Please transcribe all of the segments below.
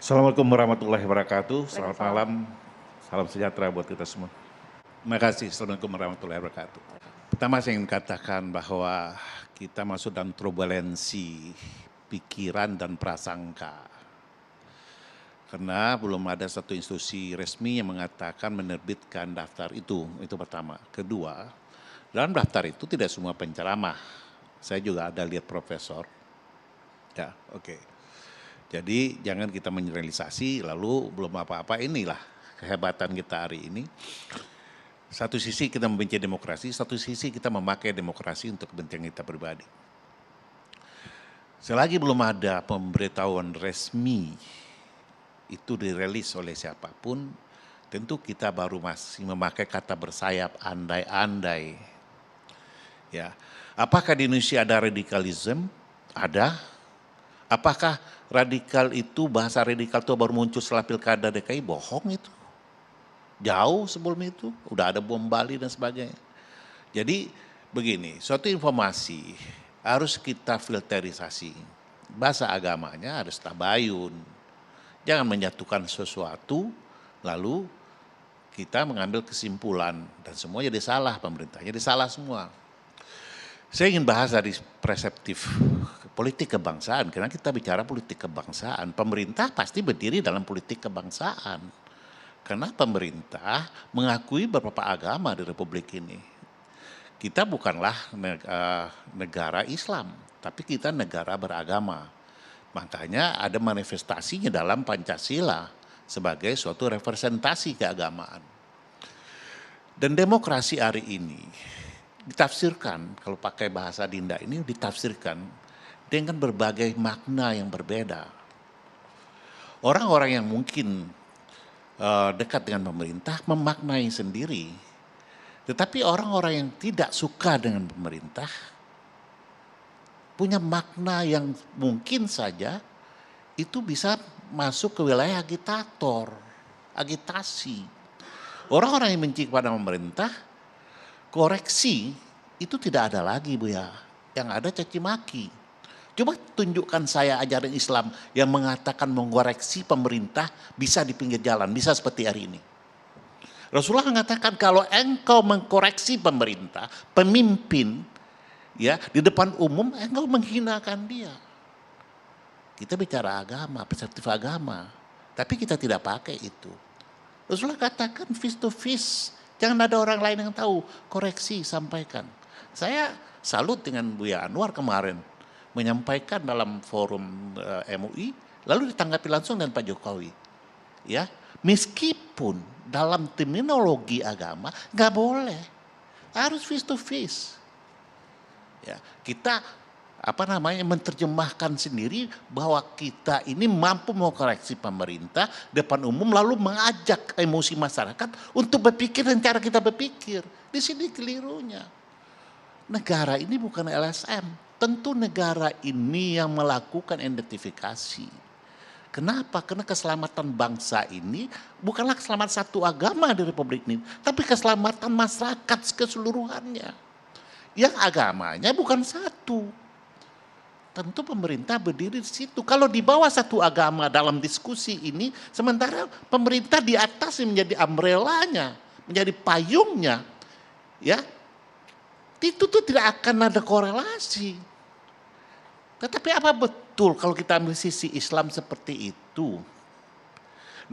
Assalamualaikum warahmatullahi wabarakatuh. Selamat malam, salam sejahtera buat kita semua. Terima kasih. Assalamualaikum warahmatullahi wabarakatuh. Pertama saya ingin katakan bahwa kita masuk dalam turbulensi pikiran dan prasangka. Karena belum ada satu institusi resmi yang mengatakan menerbitkan daftar itu pertama. Kedua, dalam daftar itu tidak semua penceramah. Saya juga ada lihat profesor. Ya, oke. Jadi jangan kita menyeralisasi lalu belum apa-apa, inilah kehebatan kita hari ini. Satu sisi kita membenci demokrasi, satu sisi kita memakai demokrasi untuk kepentingan kita pribadi. Selagi belum ada pemberitahuan resmi itu dirilis oleh siapapun, tentu kita baru masih memakai kata bersayap andai-andai. Ya, apakah di Indonesia ada radikalisme? Ada. Apakah radikal itu, bahasa radikal itu baru muncul setelah pilkada DKI? Bohong itu. Jauh sebelum itu, udah ada bom Bali dan sebagainya. Jadi begini, suatu informasi harus kita filterisasi. Bahasa agamanya harus tabayun. Jangan menyatukan sesuatu, lalu kita mengambil kesimpulan. Dan semua jadi salah, pemerintah jadi salah semua. Saya ingin bahas dari perseptif politik kebangsaan, karena kita bicara politik kebangsaan. Pemerintah pasti berdiri dalam politik kebangsaan. Karena pemerintah mengakui beberapa agama di Republik ini. Kita bukanlah negara Islam, tapi kita negara beragama. Makanya ada manifestasinya dalam Pancasila sebagai suatu representasi keagamaan. Dan demokrasi hari ini ditafsirkan, kalau pakai bahasa Dinda ini ditafsirkan dengan berbagai makna yang berbeda. Orang-orang yang mungkin dekat dengan pemerintah memaknai sendiri. Tetapi orang-orang yang tidak suka dengan pemerintah punya makna yang mungkin saja itu bisa masuk ke wilayah agitator, agitasi. Orang-orang yang benci kepada pemerintah, koreksi itu tidak ada lagi, Bu ya. Yang ada caci maki. Coba tunjukkan saya ajaran Islam yang mengatakan mengoreksi pemerintah bisa di pinggir jalan, bisa seperti hari ini. Rasulullah mengatakan kalau engkau mengkoreksi pemerintah, pemimpin, ya di depan umum engkau menghinakan dia. Kita bicara agama, perseptif agama, tapi kita tidak pakai itu. Rasulullah katakan face to face, jangan ada orang lain yang tahu, koreksi, sampaikan. Saya salut dengan Buya Anwar kemarin menyampaikan dalam forum MUI, lalu ditanggapi langsung dengan Pak Jokowi. Ya, meskipun dalam terminologi agama nggak boleh, harus face to face. Ya, kita menerjemahkan sendiri bahwa kita ini mampu mengkoreksi pemerintah depan umum lalu mengajak emosi masyarakat untuk berpikir dan cara kita berpikir. Di sini kelirunya. Negara ini bukan LSM. Tentu negara ini yang melakukan identifikasi. Kenapa? Karena keselamatan bangsa ini bukanlah keselamatan satu agama di Republik ini, tapi keselamatan masyarakat keseluruhannya. Yang agamanya bukan satu. Tentu pemerintah berdiri di situ. Kalau di bawah satu agama dalam diskusi ini, sementara pemerintah di atas menjadi umbrellanya, menjadi payungnya, ya, itu tuh tidak akan ada korelasi. Tetapi apa betul kalau kita ambil sisi Islam seperti itu?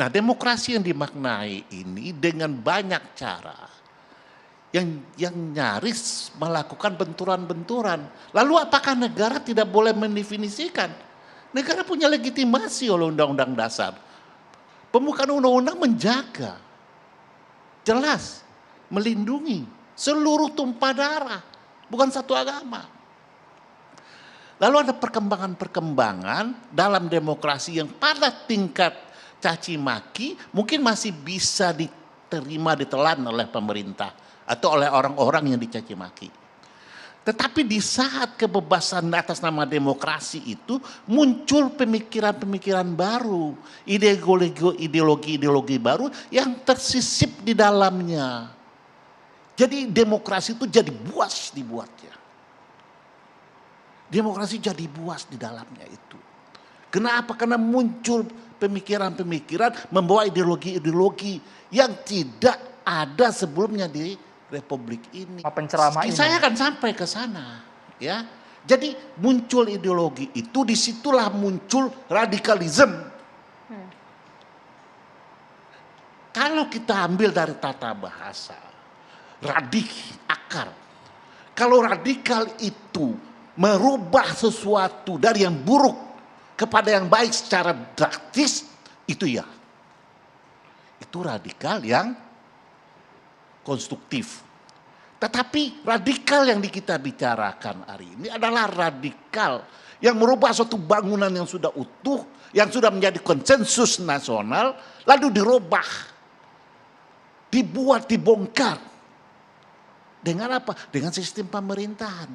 Nah, demokrasi yang dimaknai ini dengan banyak cara yang nyaris melakukan benturan-benturan. Lalu apakah negara tidak boleh mendefinisikan? Negara punya legitimasi oleh Undang-Undang Dasar. Pembukaan undang-undang menjaga, jelas, melindungi seluruh tumpah darah, bukan satu agama. Lalu ada perkembangan-perkembangan dalam demokrasi yang pada tingkat caci maki mungkin masih bisa diterima, ditelan oleh pemerintah atau oleh orang-orang yang dicaci maki. Tetapi di saat kebebasan atas nama demokrasi itu muncul pemikiran-pemikiran baru, ideologi-ideologi baru yang tersisip di dalamnya. Jadi demokrasi itu jadi buas dibuatnya. Demokrasi jadi buas di dalamnya itu. Kenapa? Karena muncul pemikiran-pemikiran, membawa ideologi-ideologi yang tidak ada sebelumnya di Republik ini. Penceramah ini. Saya akan sampai ke sana, ya. Jadi muncul ideologi itu, disitulah muncul radikalisme. Kalau kita ambil dari tata bahasa, akar. Kalau radikal itu merubah sesuatu dari yang buruk kepada yang baik secara drastis, itu ya. Itu radikal yang konstruktif. Tetapi radikal yang kita bicarakan hari ini adalah radikal yang merubah suatu bangunan yang sudah utuh, yang sudah menjadi konsensus nasional, lalu dirubah. Dibuat, dibongkar. Dengan apa? Dengan sistem pemerintahan.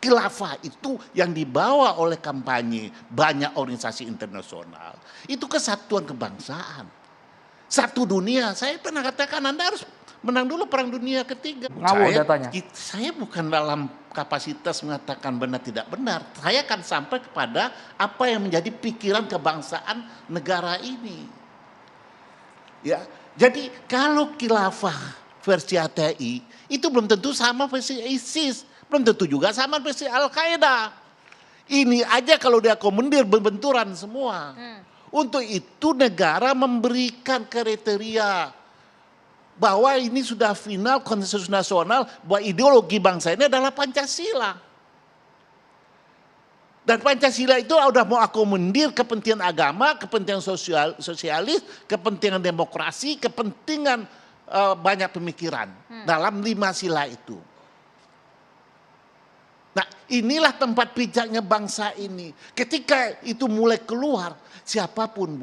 Khilafah itu yang dibawa oleh kampanye banyak organisasi internasional. Itu kesatuan kebangsaan. Satu dunia. Saya pernah katakan Anda harus menang dulu perang dunia ketiga. Ngawur datanya. Saya bukan dalam kapasitas mengatakan benar tidak benar. Saya akan sampai kepada apa yang menjadi pikiran kebangsaan negara ini. Ya. Jadi kalau khilafah versi HTI itu belum tentu sama versi ISIS, belum tentu juga sama versi Al-Qaeda. Ini aja kalau dia komandir berbenturan semua. Untuk itu negara memberikan kriteria bahwa ini sudah final konsensus nasional bahwa ideologi bangsa ini adalah Pancasila. Dan Pancasila itu udah mau akomodir kepentingan agama, kepentingan sosialis, kepentingan demokrasi, kepentingan banyak pemikiran dalam 5 sila itu. Nah, inilah tempat pijaknya bangsa ini. Ketika itu mulai keluar, siapapun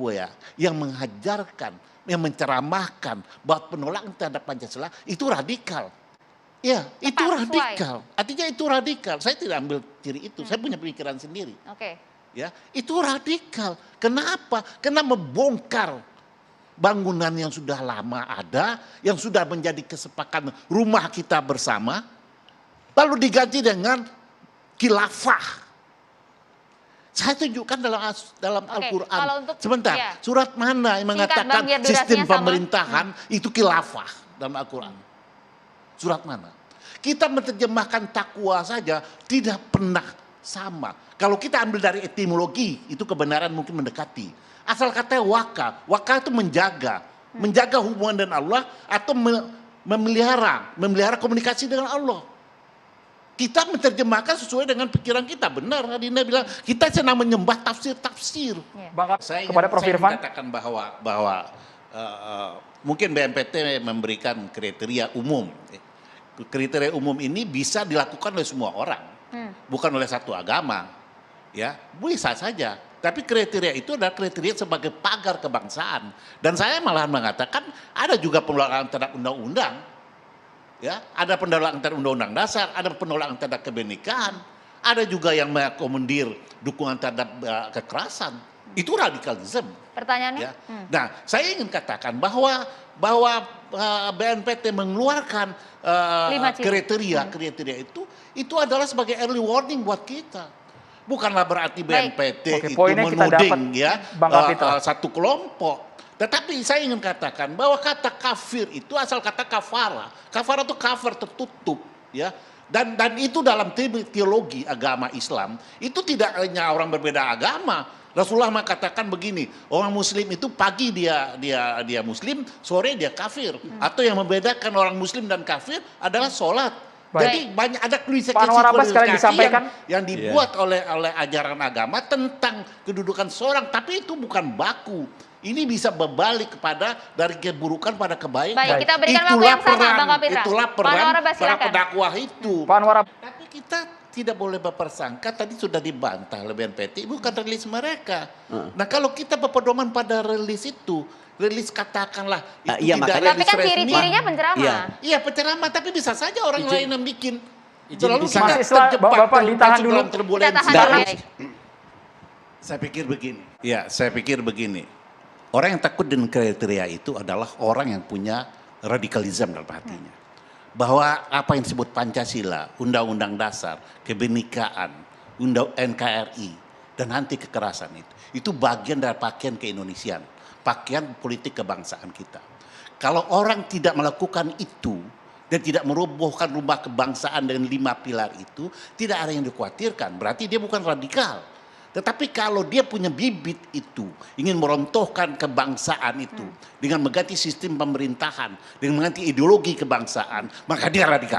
yang mengajarkan, yang menceramahkan bahwa penolakan terhadap Pancasila itu radikal. Ya, itu radikal. Artinya itu radikal. Saya tidak ambil ciri itu. Saya punya pemikiran sendiri. Oke. Ya, itu radikal. Kenapa? Karena membongkar bangunan yang sudah lama ada, yang sudah menjadi kesepakatan rumah kita bersama, lalu diganti dengan khilafah. Saya tunjukkan dalam Al-Quran. Sebentar, surat mana yang mengatakan sistem pemerintahan itu khilafah dalam Al-Quran? Surat mana? Kita menerjemahkan takwa saja tidak pernah sama. Kalau kita ambil dari etimologi, itu kebenaran mungkin mendekati. Asal kata waka itu menjaga hubungan dengan Allah atau memelihara komunikasi dengan Allah. Kita menerjemahkan sesuai dengan pikiran kita. Benar, Adina bilang kita senang menyembah tafsir-tafsir. Saya ingin katakan bahwa mungkin BNPT memberikan kriteria umum. Kriteria umum ini bisa dilakukan oleh semua orang, bukan oleh satu agama, ya bisa saja. Tapi kriteria itu adalah kriteria sebagai pagar kebangsaan. Dan saya malah mengatakan ada juga penolakan terhadap undang-undang, ya ada penolakan terhadap undang-undang dasar, ada penolakan terhadap kebenekaan, ada juga yang mengakomodir dukungan terhadap kekerasan. Itu radikalisme. Pertanyaannya? Ya. Nah, saya ingin katakan bahwa BNPT mengeluarkan kriteria itu adalah sebagai early warning buat kita. Bukanlah berarti BNPT itu menuding satu kelompok. Tetapi saya ingin katakan bahwa kata kafir itu asal kata kafara. Kafara itu kafir tertutup, ya. Dan itu dalam teologi agama Islam itu tidak hanya orang berbeda agama. Rasulullah mengatakan begini, orang muslim itu pagi dia muslim, sore dia kafir. Atau yang membedakan orang muslim dan kafir adalah sholat. Jadi banyak ada klarifikasi yang dibuat oleh ajaran agama tentang kedudukan seorang, tapi itu bukan baku. Ini bisa berbalik kepada dari keburukan pada kebaikan. Baik, kita berikan waktu yang sama, Bang Kapitra. Itulah peran para pendakwah itu. Tapi kita tidak boleh berpersangka, tadi sudah dibantah oleh BNPT, bukan rilis mereka. Nah kalau kita berpedoman pada rilis itu, rilis katakanlah itu tidak rilis resmi. Tapi kan ciri-cirinya penceramah. Iya penceramah, tapi bisa saja orang lain yang bikin. Terlalu kita terjebak Bapak ditahan dulu. Turbulensi. Saya pikir begini. Ya, saya pikir begini. Orang yang takut dengan kriteria itu adalah orang yang punya radikalisme dalam hatinya. Bahwa apa yang disebut Pancasila, Undang-Undang Dasar, Kebenekaan, NKRI, dan anti kekerasan itu. Itu bagian dari pakaian keindonesiaan, pakaian politik kebangsaan kita. Kalau orang tidak melakukan itu dan tidak merobohkan rumah kebangsaan dengan 5 pilar itu, tidak ada yang dikhawatirkan. Berarti dia bukan radikal. Tetapi kalau dia punya bibit itu, ingin merontohkan kebangsaan itu dengan mengganti sistem pemerintahan, dengan mengganti ideologi kebangsaan, maka dia radikal.